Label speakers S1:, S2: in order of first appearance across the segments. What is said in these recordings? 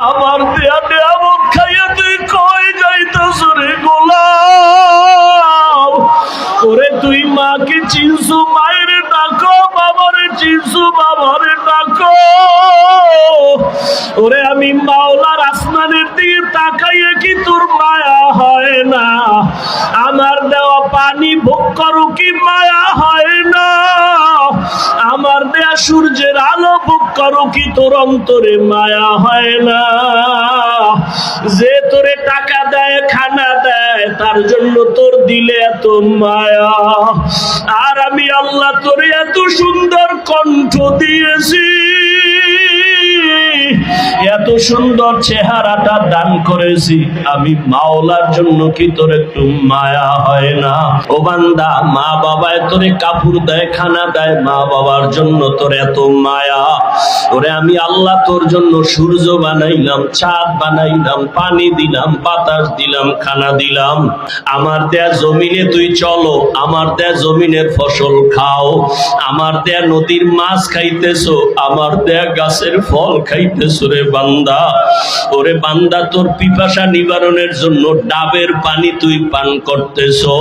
S1: আমার দেয়া নিয়ামত খাইয়া তুই কই যাইতাছ রে গোলাম? ওরে তুই মাকে চিনছু, মায়ের ডাকো, বাবারে চিনছু, বাবারে ডাকো। ওরে আমি মাওলার আসমানের দিকে তাকাইয়া কি তোর মায়া হয় না? আমার দেওয়া পানি ভোগ করো কি মায়া হয় না? আমার দেয়া সূর্যের আলো ভোগ করো কি তোর অন্তরে মায়া হয় না? যে তোরে টাকা দেয়, খানা দেয়, তার জন্য তোর দিলে এত মায়া। আর আমি আল্লাহ তোরে এত সুন্দর কণ্ঠ দিয়েছি, এত সুন্দর চেহারাটা দান করেছি, আমি মাওলার জন্য কি তোর একটু মায়া হয় না? ও বান্দা, মা বাবায় তোরে কাপড় দেয়, খানা দেয়, মা বাবার জন্য তোর এত মায়া। ওরে আমি আল্লাহ তোর জন্য সূর্য বানাইলাম, চাঁদ বানাইলাম, পানি দিলাম, বাতাস দিলাম, খানা দিলাম। আমার দেয়া জমিনে তুই চলো, আমার দেয়া জমিনের ফসল খাও, আমার দেয়া নদীর মাছ খাইতেছো, আমার দেয়া গাছের ফল খাইতেছো রে বান্দা। ওরে বান্দা, তোর পিপাসা নিবারণের জন্য ডাবের পানি তুই পান করতেছো।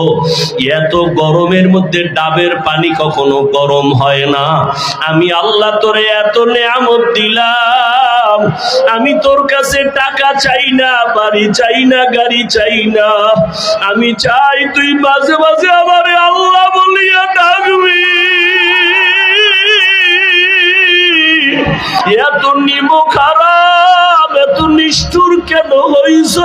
S1: এত গরমের মধ্যে ডাবের পানি কখনো গরম হয় না। আমি আল্লাহ তোরে এত নেয়ামত দিলাম, আমি তোর কাছে টাকা চাই না, বাড়ি চাই না, গাড়ি চাই না। আমি চাই তুই মাঝে মাঝে আমারে আল্লাহ বলিয়া ডাকবি। এত নিম খারাপ, এত নিষ্ঠুর কেন হইছ?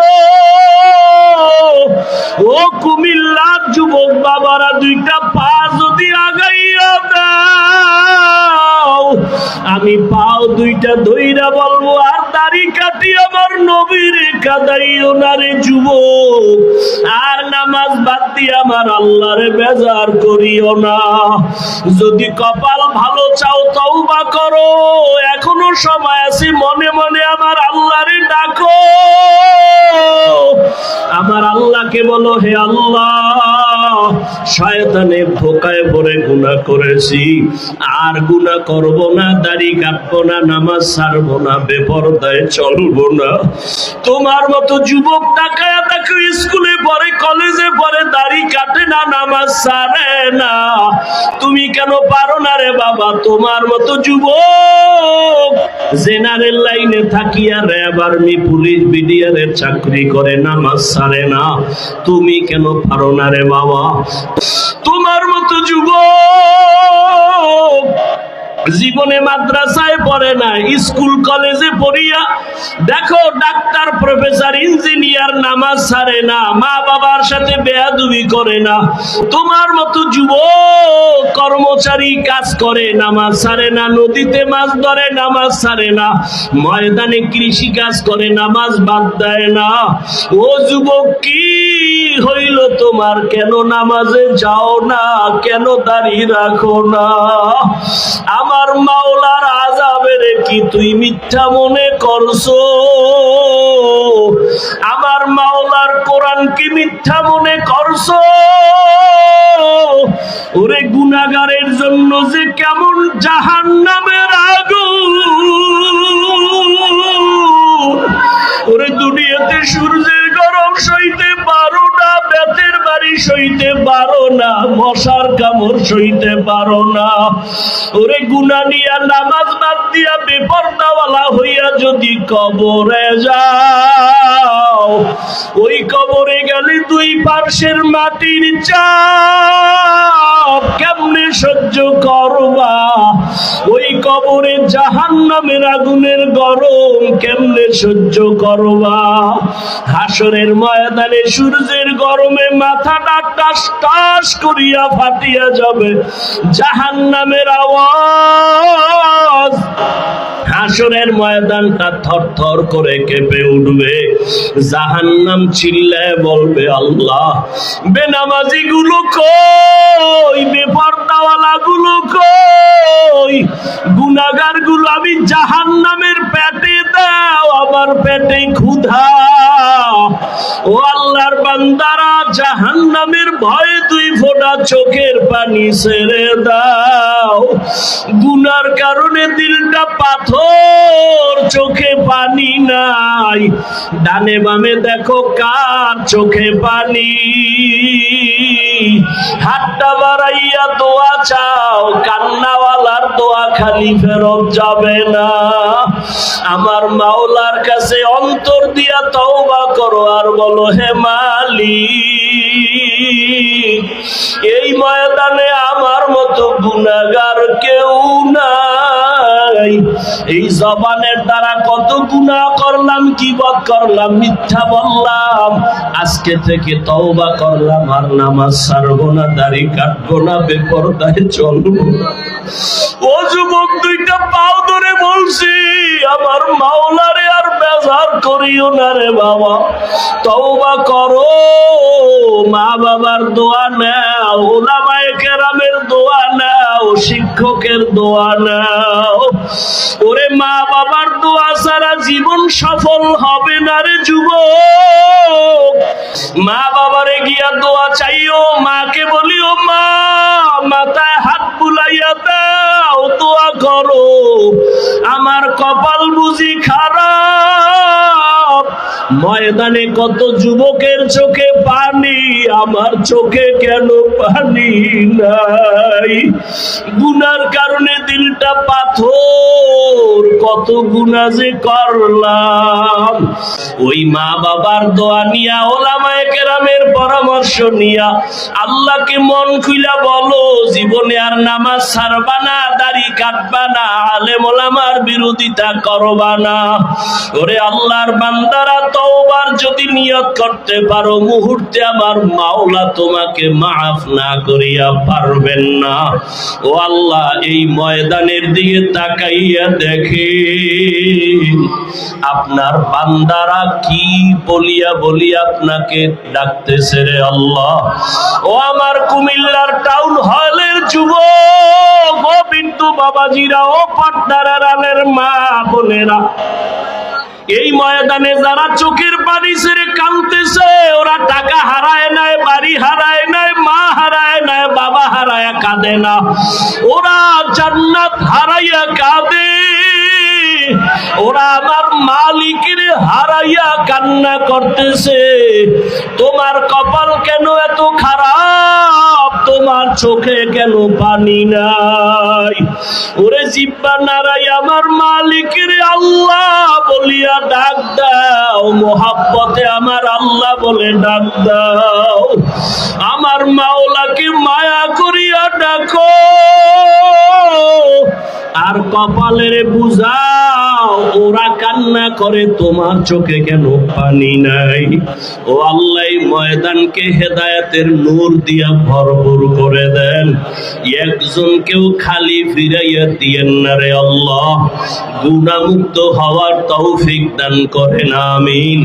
S1: ও কুমিল্লার যুবক বাবারা, দুইটা পা যদি আগাইয়া দাও, আমি পাও দুইটা ধইরা বলবো, আর দাড়ি কাটি আমার নবীর কাদাইও না রে যুবক। আর নামাজ বাদ দিয়ে আমার আল্লাহরে বেজার করিও না। যদি কপাল ভালো চাও, তওবা করো, এখনো সময় আছে। মনে মনে আমার আল্লাহরে ডাকো, আমার আল্লাহকে বলো, হে আল্লাহ, শয়তানের ধোকায় পড়ে গুনাহ করেছি, আর গুনাহ করব না, দাড়ি কাটবো না, নামাজ ছাড়বো না, বেপরদায় চলবো না। তোমার মতো যুবক তাকায়া দেখো, স্কুলে পড়ে, কলেজে পড়ে, দাড়ি কাটে না, নামাজ ছাড়ে না। তুমি কেন পারো না রে বাবা? তোমার মতো যুবক জেনারেল লাইনে থাকিয়া র্যাব, আর্মি, পুলিশ, বিডিআরের চাকরি করে, নামাজ ছাড়ে না। তুমি কেন পারো না রে বাবা? তোমার মতো যুবক জীবনে মাদ্রাসায় পড়ে না, স্কুল কলেজে পড়িয়া দেখো ডাক্তার, প্রফেসর, ইঞ্জিনিয়ার, নামাজ ছাড়ে না, মা বাবার সাথে বেয়াদবি করে না। তোমার মতো যুবক কর্মচারী কাজ করে, নামাজ ছাড়ে না, নদীতে মাছ ধরে, নামাজ ছাড়ে না, ময়দানে কৃষি কাজ করে, নামাজ বাদ দেয় না। ও যুবক, কি হইল তোমার? কেন নামাজে যাও না? কেন দাঁড়িয়ে রাখো না? আমার মাওলার আযাবের কি তুই মিথ্যা মনে করছো? আমার মাওলার কোরআন কি মিথ্যা মনে করছো? ওরে গুনাহগারের জন্য যে কেমন জাহান্নামের আগুন, ওরে দুনিয়াতে সূর্যের গরম সইতে পারো না, বেতের বাড়ি সইতে পারো না, মশার কামড় সইতে পারো না। ওরে গুনাহ নিয়া, নামাজ বাদ দিয়া, বেপরদাওয়ালা হইয়া যদি কবরে যাও, ওই কবরে গেলে দুই পার্শ্বের মাটির চাপ কেমনে সহ্য করবা? ওই কবরে জাহান্নামের আগুনের গরম কেমনে সহ্য করবা? হাসরের ময়দানে সূর্যের গরমে মাথাটা টাস টাস করিয়া ফাটিয়া যাবে, জাহান্নামের আওয়াজ, হাসরের ময়দানটা থরথর করে কেঁপে উঠবে। জাহান্নাম চিল্লায় বলবে, আল্লাহ, বেনামাজি গুলো কই? বেপরদাওয়ালা গুলো কই? গুনাহগার গুলো আমি জাহান্নামের পেটে দাও, আমার পেটে ক্ষুধা। ও আল্লাহর বান্দারা, জাহান্নামের ভয়ে দুই ফোঁটা চোখের পানি পানি ছেড়ে দাও। গুনার কারণে দিলটা পাথর, চোখে পানি নাই। ডানে বামে দেখো কার চোখে পানি। হাতটা বাড়াইয়া দোয়া চাও, কান্নাওয়ালার দোয়া খালি ফেরত যাবে না। আমার মাওলার কাছে অন্তর দিয়া তওবা করো আর বলো, হে মালিক, এই ময়দানে আমার মতো গুনাহগার কেউ নাই। এই জবানের দ্বারা কত গুনাহ করলাম, গীবত করলাম, মিথ্যা বললাম। আজকে থেকে তওবা করলাম, আর নামাজ ছাড়বো না, দাড়ি কাটবো না, বেপরদায় চলবো না। ও যুবক, দুইটা পাও ধরে বলছি, আমার মাওলারে আর বেজার করিও না রে বাবা। তওবা করো, মা বাবার দোয়া নাও, উলামায়ে কেরামের দোয়া নাও, শিক্ষকের দোয়া নাও। ওরে মা বাবার দোয়া ছাড়া জীবন সফল হবে না রে যুবক। মা বাবারে গিয়া দোয়া চাইও, মাকে বলিও, মা মাথায় হাত বুলাইয়া দাও, দোয়া করো, আমার কপাল বুঝি খারাপ। ময়দানে কত যুবকের চোখে পানি, আমার চোখে কেন পানি নাই? গুনার কারণে দিলটা পাথর, কত গুনাহ যে করলাম। ওই মা বাবার দোয়া নিয়া, ওলামায়ে কেরামের পরামর্শ নিয়া আল্লাহকে মন খুইলা বলো, জীবনে আর নামাজ ছাড়বা না, দাড়ি কাটবা না, আলেম ওলামার বিরোধিতা করবা না। ওরে আল্লাহর বান্দারা, তওবার যদি নিয়ত করতে পারো, মুহূর্তে আমার মাওলা তোমাকে মাফ না করিয়া পারবেন না। ও আল্লাহ, এই ময়দানের দিকে তাকাইয়া দেখে আপনার বান্দারা কি বলিয়া বলিয়া আপনাকে ডাকতেছে রে আল্লাহ। ও আমার কুমিল্লার টাউন হলের যুবক, ও বিন্দু বাবাজিরা, ও পাটনার আলের মা বোনেরা, এই ময়দানে যারা চোখের পানি ছেড়ে কাঁদতেছে, ওরা টাকা হারায় নাই, বাড়ি হারায় নাই, মা হারায় নাই, বাবা হারায় কাঁদে না, ওরা জান্নাত হারাইয়া কাঁদে। ওরা আমার মালিকের হারাইয়া কান্না করতেছে। তোমার কপাল কেন এত খারাপ? তোমার চোখে কেন পানি নাই? ওরে জিব্বা নাড়াই আমার মালিকের আল্লাহ বলিয়া ডাক দাও, মোহাব্বতে আমার আল্লাহ বলে ডাক দাও। আমার মাওলাকে মায়া করিয়া ডাকো, আর কপালের বুঝাও, ওরা কান্না করে, তোমার চোখে কেন পানি নাই? ও আল্লাহ, ময়দানকে হেদায়েতের নূর দিয়া ভরপুর করে দেন। একজনকেও খালি ফিরাইয়া দিয়েন না রে আল্লাহ। গুনাহমুক্ত হওয়ার তৌফিক দান করেন, আমিন।